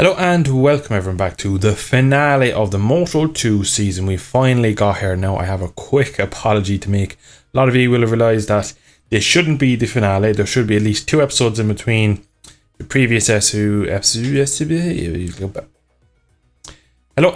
Hello and welcome everyone back to the finale of the Moto2 season. We finally got here. Now I have a quick apology to make. A lot of you will have realised that this shouldn't be the finale. There should be at least 2 episodes in between the previous Hello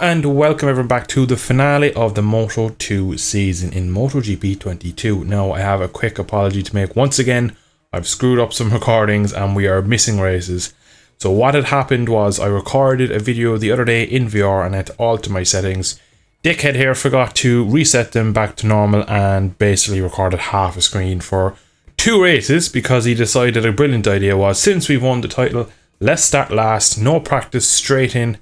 and welcome everyone back to the finale of the Moto2 season in MotoGP 22. Now I have a quick apology to make. Once again, I've screwed up some recordings and we are missing races. So what had happened was I recorded a video the other day in VR and had to alter my settings. Dickhead here forgot to reset them back to normal and basically recorded half a screen for 2 races because he decided a brilliant idea was, since we've won the title, let's start last, no practice, straight in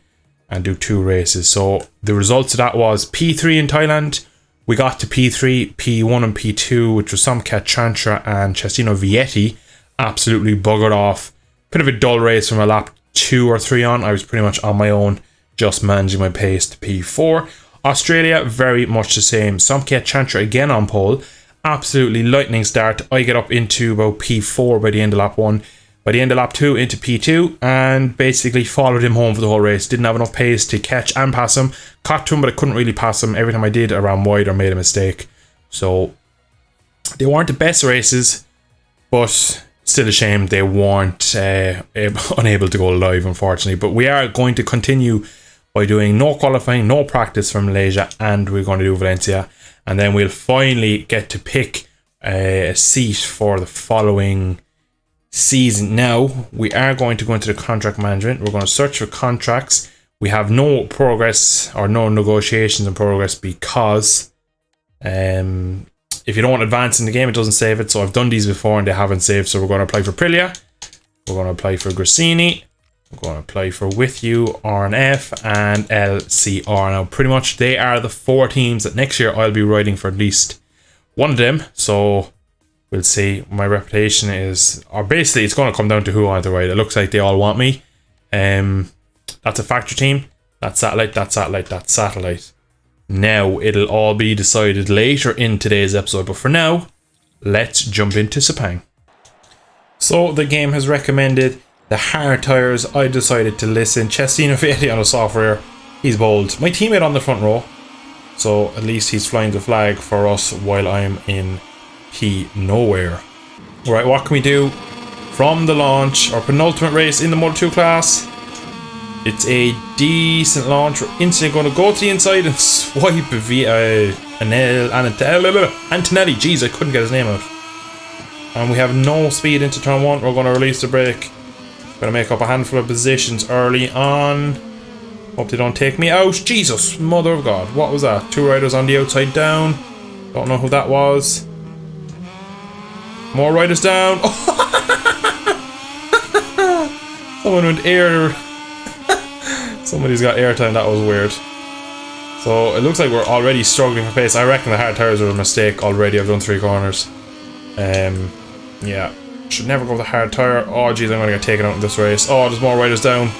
and do 2 races. So the results of that was P3 in Thailand. We got to P3, P1 and P2, which was Samkat Chantra and Cestino Vietti absolutely buggered off. Bit of a dull race from a lap 2 or 3 on. I was pretty much on my own, just managing my pace to P4. Australia, very much the same. Samkat Chantra again on pole. Absolutely lightning start. I get up into about P4 by the end of lap 1. By the end of lap 2 into P2 and basically followed him home for the whole race. Didn't have enough pace to catch and pass him. Caught to him, but I couldn't really pass him. Every time I did, I ran wide or made a mistake. So they weren't the best races, but still a shame they weren't unable to go live, unfortunately. But we are going to continue by doing no qualifying, no practice from Malaysia, and we're going to do Valencia. And then we'll finally get to pick a seat for the following season. Now, we are going to go into the contract management. We're going to search for contracts. We have no progress or no negotiations in progress because if you don't advance in the game, it doesn't save it. So I've done these before and they haven't saved. So we're going to apply for Aprilia. We're going to apply for Grassini. We're going to apply for With You, RNF, and LCR. Now, pretty much they are the 4 teams that next year I'll be riding for at least one of them. So we'll see. My reputation is, or basically it's going to come down to who I want to ride. It looks like they all want me. That's a factory team. That's satellite, that's satellite, that's satellite. Now, it'll all be decided later in today's episode, but for now, let's jump into Sepang. So, the game has recommended the hard tyres. I decided to listen. Cestino Vietti on the software. He's bold. My teammate on the front row. So, at least he's flying the flag for us while I'm in P nowhere. Right, what can we do? From the launch, our penultimate race in the Moto2 class. It's a decent launch. We're instantly going to go to the inside and swipe via Antonelli. Jeez, I couldn't get his name out. And we have no speed into turn 1. We're going to release the brake. Going to make up a handful of positions early on. Hope they don't take me out. Jesus, mother of God. What was that? 2 riders on the outside down. Don't know who that was. More riders down. Someone went air. Somebody's got airtime. That was weird. So it looks like we're already struggling for pace. I reckon the hard tires were a mistake already. I've done 3 corners. Yeah, should never go with a hard tire. Oh geez, I'm gonna get taken out in this race. Oh, there's more riders down.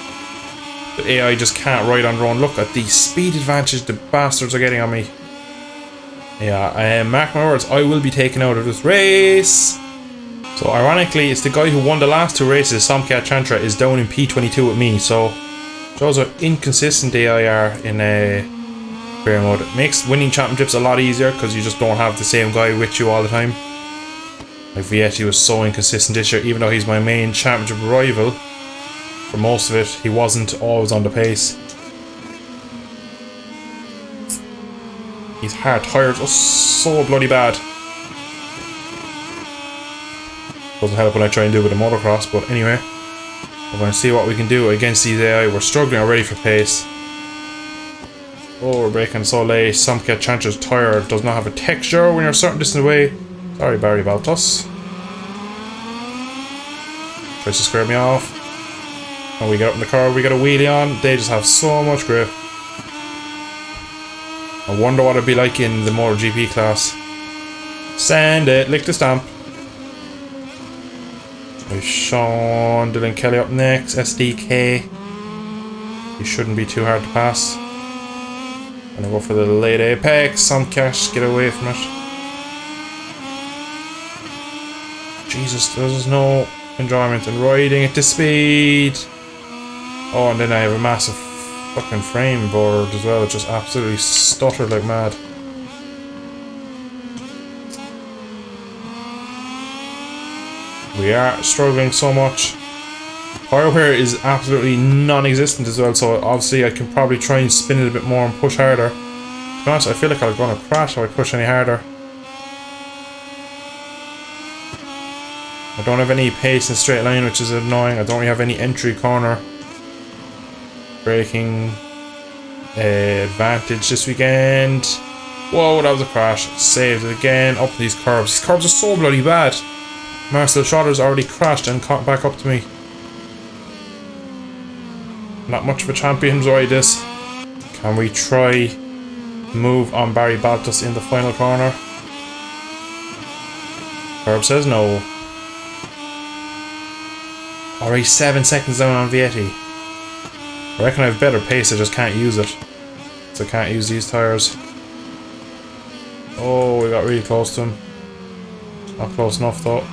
The AI just can't ride on their own. Look at the speed advantage the bastards are getting on me. Yeah, mark my words, I will be taken out of this race. So ironically, it's the guy who won the last 2 races, Samkat Chantra, is down in P22 with me. So shows how inconsistent they are in career mode. It makes winning championships a lot easier because you just don't have the same guy with you all the time. Like Vietti was so inconsistent this year, even though he's my main championship rival. For most of it, he wasn't always on the pace. These hard tires are so bloody bad. Doesn't help when I try and do it with a motocross, but anyway. We're going to see what we can do against these AI. We're struggling already for pace. Oh, we're braking so late. Samkat Chantra's tyre does not have a texture when you're a certain distance away. Sorry, Barry Baltos. Tries to scare me off. And we get up in the car, we get a wheelie on. They just have so much grip. I wonder what it'd be like in the MotoGP class. Send it, lick the stamp. Sean Dylan Kelly up next. SDK. He shouldn't be too hard to pass. Gonna go for the late apex. Some cash, get away from it. Jesus, there's no enjoyment in riding at this speed. Oh, and then I have a massive fucking frame board as well. It just absolutely stuttered like mad. We are struggling so much. Fire wear is absolutely non-existent as well, so obviously I can probably try and spin it a bit more and push harder. To be honest, I feel like I'm gonna crash if I push any harder. I don't have any pace in straight line, which is annoying. I don't really have any entry corner braking advantage this weekend. Whoa, that was a crash. Saved it again. Up these curbs. These curbs are so bloody bad. Marcel Schotter's already crashed and caught back up to me. Not much of a champion's ride this. Can we try move on Barry Baltus in the final corner? Curb says no. Already 7 seconds down on Vietti. I reckon I have better pace, I just can't use it. So I can't use these tyres. Oh, we got really close to him. Not close enough though.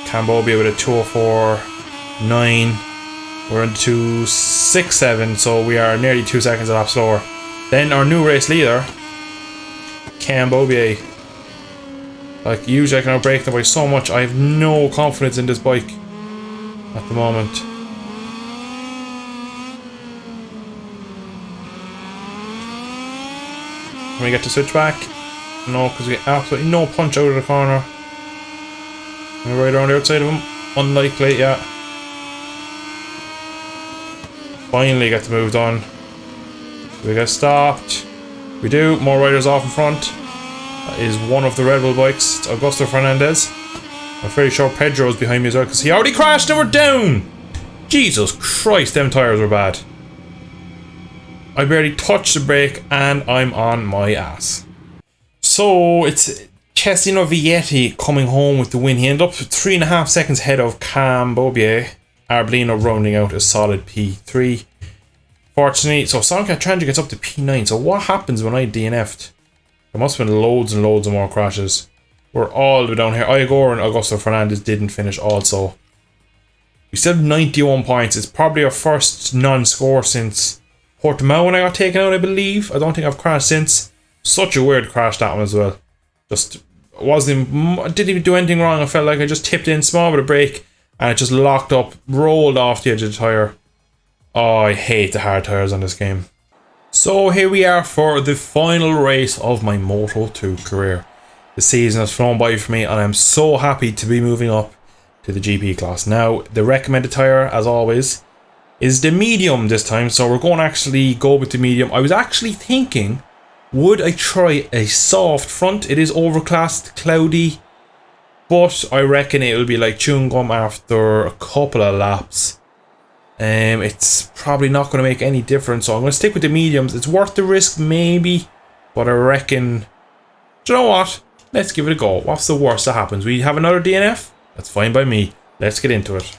Cambodia with a 2:04.9. We're in 2:06.7, so we are nearly 2 seconds a lap slower. Then our new race leader, Cambodia. Like, usually I can outbrake them by so much. I have no confidence in this bike at the moment. Can we get to switch back? No, because we get absolutely no punch out of the corner. Can we ride around the outside of him? Unlikely, yeah. Finally get the move done. We get stopped. We do. More riders off in front. That is one of the Red Bull bikes. It's Augusto Fernandez. I'm pretty sure Pedro's behind me as well, because he already crashed and we're down! Jesus Christ, them tyres were bad. I barely touched the brake and I'm on my ass. So it's Cestino Vietti coming home with the win. He ended up 3.5 seconds ahead of Cambodia. Arbolino rounding out a solid P3. Fortunately, so Soundcat Trangia gets up to P9. So what happens when I DNF'd? There must have been loads and loads of more crashes. We're all the way down here. Igor and Augusto Fernandez didn't finish also. We still have 91 points. It's probably our first non-score since Portimao when I got taken out, I believe. I don't think I've crashed since. Such a weird crash, that one as well. Just didn't even do anything wrong. I felt like I just tipped in small with a brake and it just locked up, rolled off the edge of the tyre. Oh, I hate the hard tyres on this game. So here we are for the final race of my Moto2 career. The season has flown by for me and I'm so happy to be moving up to the GP class. Now, the recommended tyre, as always, is the medium this time. So we're going to actually go with the medium. I was actually thinking, would I try a soft front? It is overcast, cloudy, but I reckon it will be like chewing gum after a couple of laps. It's probably not going to make any difference, so I'm going to stick with the mediums. It's worth the risk, maybe, but I reckon, do you know what? Let's give it a go. What's the worst that happens? We have another DNF? That's fine by me. Let's get into it.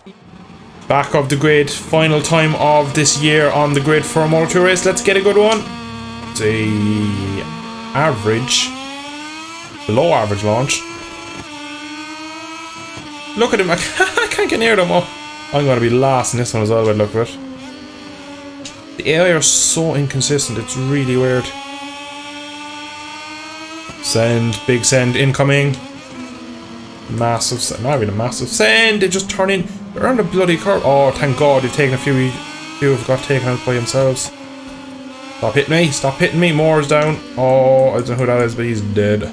Back of the grid, final time of this year on the grid for a Moto2 race. Let's get a good one. It's a average, below average launch. Look at him, I can't get near them. Oh, I'm going to be last in this one as well by the look of it. The AI are so inconsistent, it's really weird. Send, big send, incoming. Massive send, not even a massive send, they just turn in. They're on the bloody curve. Oh, thank God, they've taken a few have got taken out by themselves. Stop hitting me, Moore's down. Oh, I don't know who that is, but he's dead.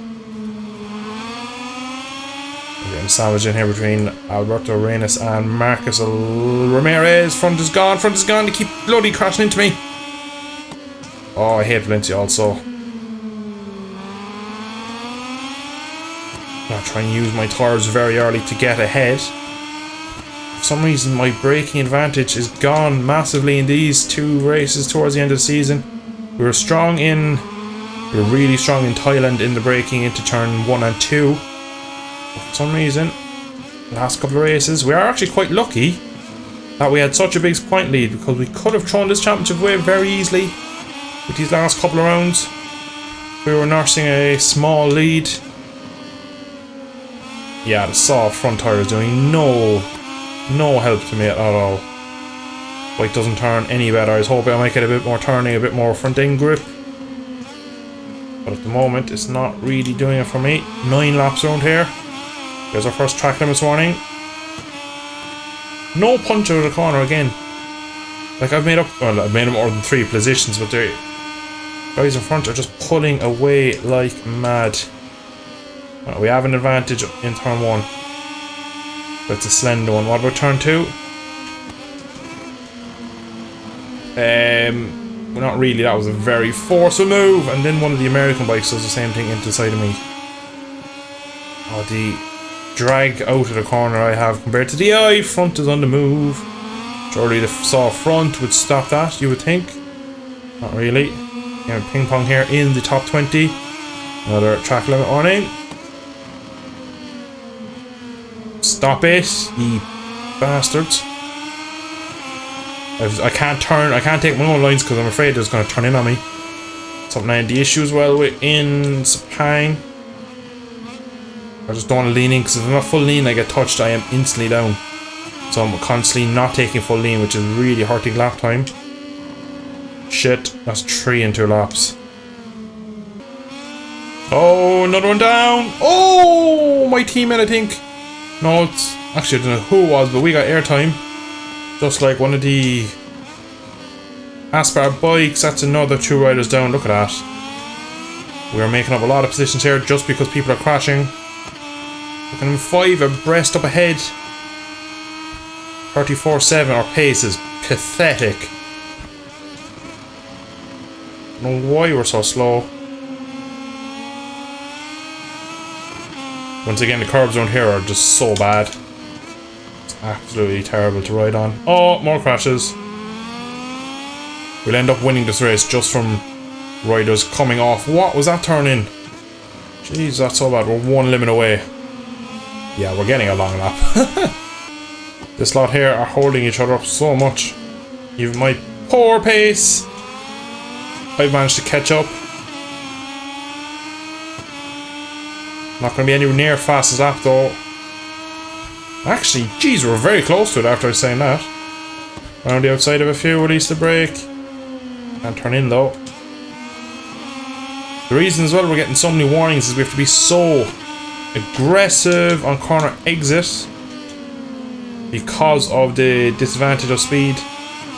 We're getting savage in here between Alberto Reyes and Marcus Ramirez. Front is gone, they keep bloody crashing into me. Oh, I hate Valencia also. I'm gonna try and use my tyres very early to get ahead. For some reason my braking advantage is gone massively in these two races towards the end of the season. We were really strong in Thailand in the braking into turn 1 and 2. But for some reason, the last couple of races, we are actually quite lucky that we had such a big point lead, because we could have thrown this championship away very easily with these last couple of rounds. We were nursing a small lead. Yeah, the soft front tyre is doing no no help to me at all. Bike doesn't turn any better. I was hoping I might get a bit more turning, a bit more front end grip. But at the moment, it's not really doing it for me. 9 laps around here. There's our first track limit this morning. No punch out of the corner again. Like I've made more than 3 positions, but the guys in front are just pulling away like mad. Well, we have an advantage in turn 1. But it's a slender one. What about turn 2? Not really, that was a very forceful move, and then one of the American bikes does the same thing into the side of me. Oh, the drag out of the corner I have compared to the eye, front is on the move. Surely the soft front would stop that, you would think. Not really. Ping pong here in the top 20. Another track limit warning. Stop it, ye bastards. I can't take my own lines because I'm afraid it's going to turn in on me. Something I had the issue as well with in Sepang. I just don't want to lean in, because if I'm not full lean I get touched, I am instantly down. So I'm constantly not taking full lean, which is really hurting lap time. Shit, that's 3 in 2 laps. Oh, another one down! Oh, my teammate, I think. No, it's actually, I don't know who it was, but we got airtime. Just like one of the Aspar bikes. That's another 2 riders down. Look at that. We are making up a lot of positions here just because people are crashing. Look at them, 5 abreast up ahead. 34.7. Our pace is pathetic. I don't know why we're so slow. Once again, the curbs around here are just so bad. Absolutely terrible to ride on. Oh, more crashes. We'll end up winning this race just from riders coming off. What was that turn in? Jeez, that's so bad. We're 1 limit away. Yeah, we're getting a long lap. This lot here are holding each other up so much. Even my poor pace, I've managed to catch up. Not going to be anywhere near fast as that though. Actually, geez, we're very close to it after I was saying that. Around the outside of a few, release the brake. Can't turn in though. The reason as well we're getting so many warnings is we have to be so aggressive on corner exit because of the disadvantage of speed.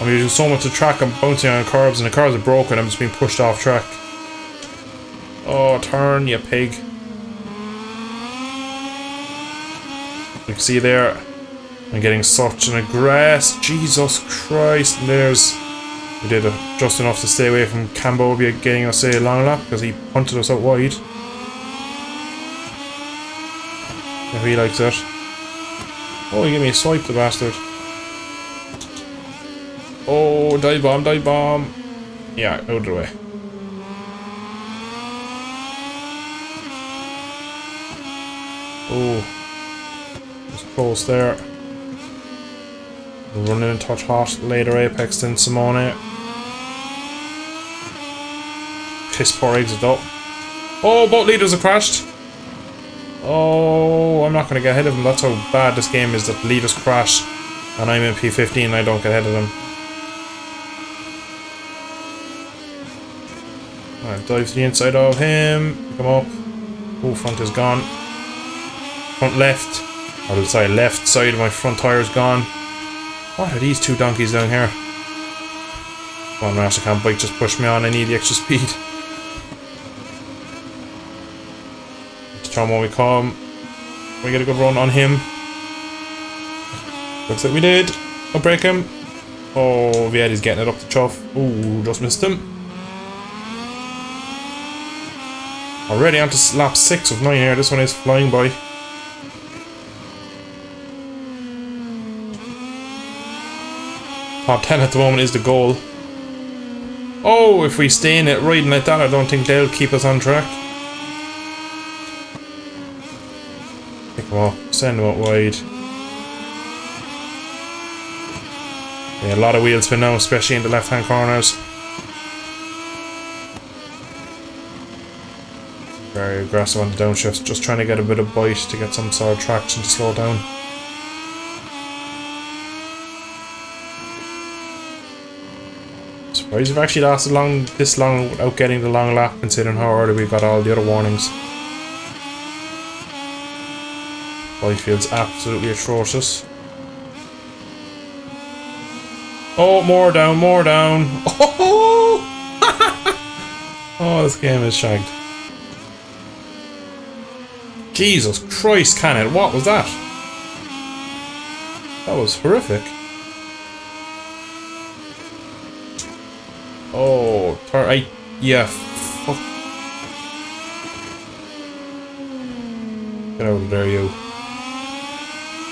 I'm using so much of track, I'm bouncing on curbs, and the cars are broken, I'm just being pushed off track. Oh, turn, you pig. You can see there, I'm getting such an aggress. Jesus Christ. And there's, we did just enough to stay away from Cambodia getting us a long lap because he punted us out wide. If he likes it. Oh, he gave me a swipe, the bastard. Oh, dive bomb, dive bomb. Yeah, out of the way. Oh. Close there. We're running a touch hot. Later apex than Simone. Piss poor exit though. Oh, both leaders have crashed. Oh, I'm not going to get ahead of them. That's how bad this game is, that the leaders crash and I'm in P15 and I don't get ahead of them. Alright, dive to the inside of him. Come up. Oh, front is gone. Front left. Or sorry, left side of my front tire is gone. What are these 2 donkeys down here? Come on, Mastercam bike, just push me on. I need the extra speed. Let's try when we come. We get a good run on him. Looks like we did. I'll break him. Oh, yeah, he's getting it up the chuff. Ooh, just missed him. Already on to lap 6 of 9 here. This one is flying by. Top 10 at the moment is the goal. Oh, if we stay in it riding like that, I don't think they'll keep us on track. Pick them up, send them out wide. Yeah, a lot of wheel spin now, especially in the left hand corners. Very aggressive on the downshifts, just trying to get a bit of bite to get some sort of traction to slow down. Surprised we've actually lasted this long without getting the long lap, considering how early we got all the other warnings. Field's absolutely atrocious. Oh, more down, more down. Oh, oh, this game is shagged. Jesus Christ, can it? What was that? That was horrific. Oh, yeah, fuck. Get out of there, you.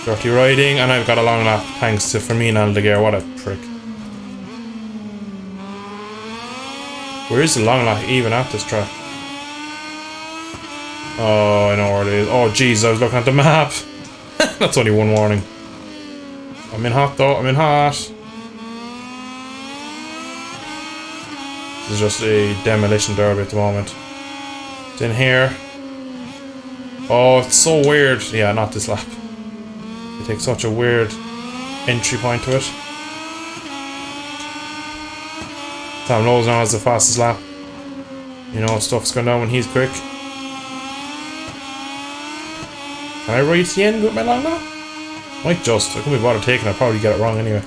Dirty riding, and I've got a long lap thanks to Fermin Aldeguer. What a prick. Where is the long lap even at this track? Oh, I know where it is. Oh, jeez, I was looking at the map. That's only one warning. I'm in hot though, I'm in hot. This is just a demolition derby at the moment. It's in here. Oh, it's so weird. Yeah, not this lap. They take such a weird entry point to it. Tom Lowe's now has the fastest lap. You know, stuff's going down when he's quick. Can I ride to the end with my long lap? Might just. I couldn't be bothered taking it. I'll probably get it wrong anyway.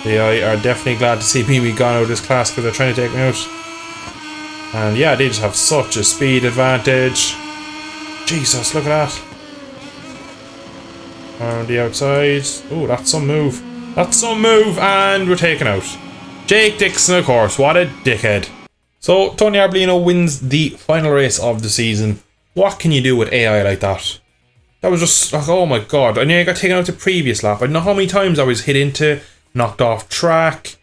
They are definitely glad to see me gone out of this class because they're trying to take me out. And yeah, they just have such a speed advantage. Jesus, look at that. Around the outside. Oh, that's some move. That's some move, and we're taken out. Jake Dixon, of course. What a dickhead. So, Tony Arbolino wins the final race of the season. What can you do with AI like that? That was just like, oh my god. I knew I got taken out the previous lap. I don't know how many times I was hit into, knocked off track.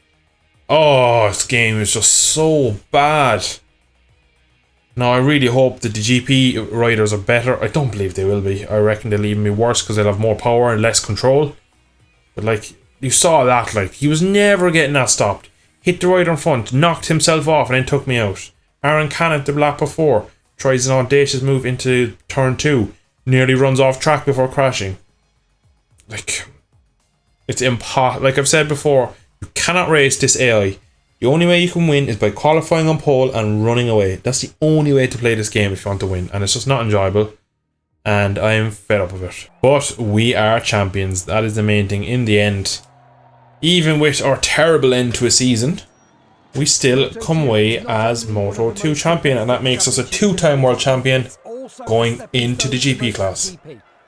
Oh, this game is just so bad. Now, I really hope that the GP riders are better. I don't believe they will be. I reckon they'll even be worse because they'll have more power and less control. But like, you saw that, like, he was never getting that stopped. Hit the rider in front, knocked himself off and then took me out. Aaron Canet the lap before tries an audacious move into turn 2. Nearly runs off track before crashing. Like, it's impossible. Like I've said before, you cannot race this AI. The only way you can win is by qualifying on pole and running away. That's the only way to play this game if you want to win. And it's just not enjoyable. And I am fed up of it. But we are champions. That is the main thing in the end. Even with our terrible end to a season, we still come away as Moto2 champion. And that makes us a 2-time world champion going into the GP class.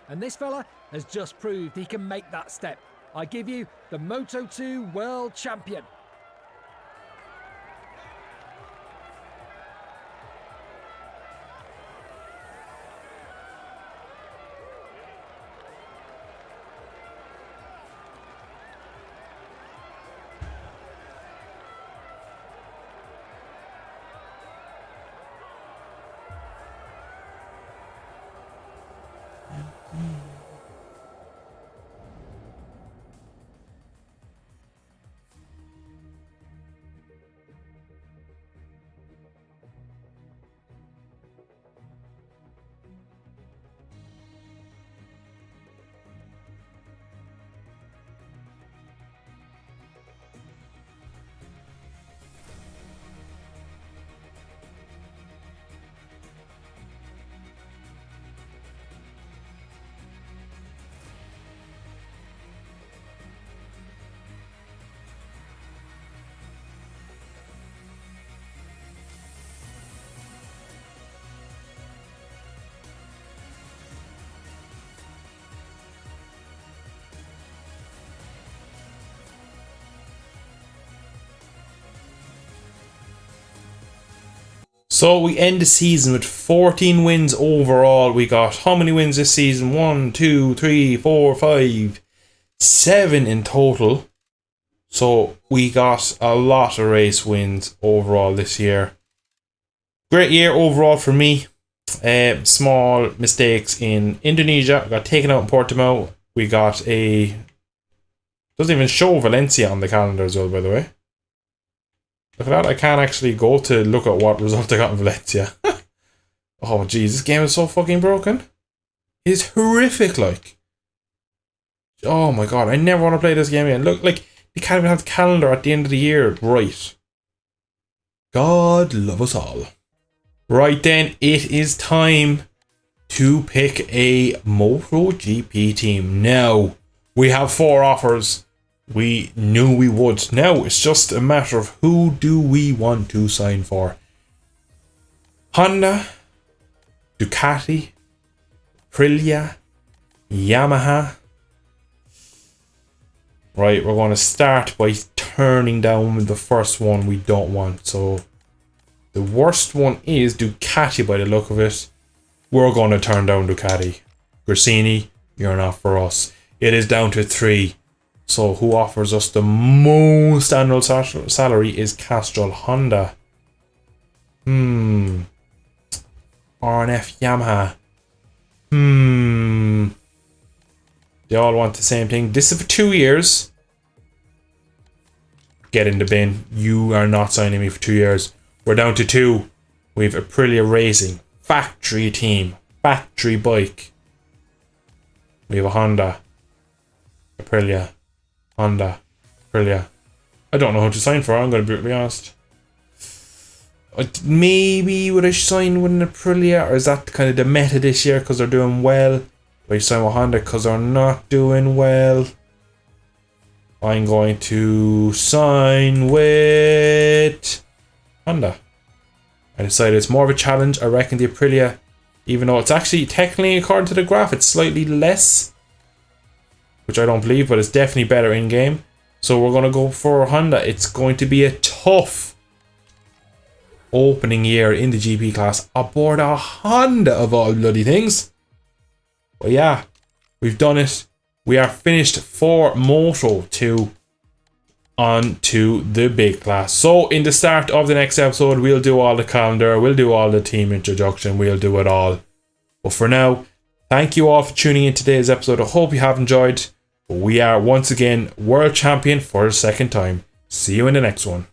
And this fella has just proved he can make that step. I give you the Moto2 world champion. So we end the season with 14 wins overall. We got how many wins this season? 1, 2, 3, 4, 5, 7 in total. So we got a lot of race wins overall this year. Great year overall for me. Small mistakes in Indonesia. Got taken out in Portimao. We got a... Doesn't even show Valencia on the calendar as well, by the way. Look at that, I can't actually go to look at what result I got in Valencia. Oh jeez, this game is so fucking broken. It's horrific, like. Oh my god, I never want to play this game again. Look, like, they can't even have the calendar at the end of the year. Right. God love us all. Right then, it is time to pick a MotoGP team. Now, we have 4 offers. We knew we would. Now, it's just a matter of who do we want to sign for. Honda, Ducati, Aprilia, Yamaha. Right, we're going to start by turning down the first one we don't want. So, the worst one is Ducati by the look of it. We're going to turn down Ducati. Grassini, you're not for us. It is down to 3. So who offers us the most annual salary is Castrol Honda. RNF Yamaha. They all want the same thing. This is for 2 years. Get in the bin. You are not signing me for 2 years. We're down to 2. We have Aprilia Racing. Factory team. Factory bike. We have a Honda. Aprilia. Honda. Aprilia. I don't know who to sign for. I'm going to be brutally honest. Maybe would I sign with an Aprilia? Or is that kind of the meta this year because they're doing well? Do I sign with Honda because they're not doing well? I'm going to sign with Honda. I decided it's more of a challenge. I reckon the Aprilia, even though it's actually technically according to the graph, it's slightly less, which I don't believe, but it's definitely better in game. So we're going to go for Honda. It's going to be a tough opening year in the GP class aboard a Honda of all bloody things. But yeah, we've done it. We are finished for Moto2. On to the big class. So in the start of the next episode, we'll do all the calendar, we'll do all the team introduction, we'll do it all. But for now, thank you all for tuning in today's episode. I hope you have enjoyed. We are once again world champion for the 2nd time. See you in the next one.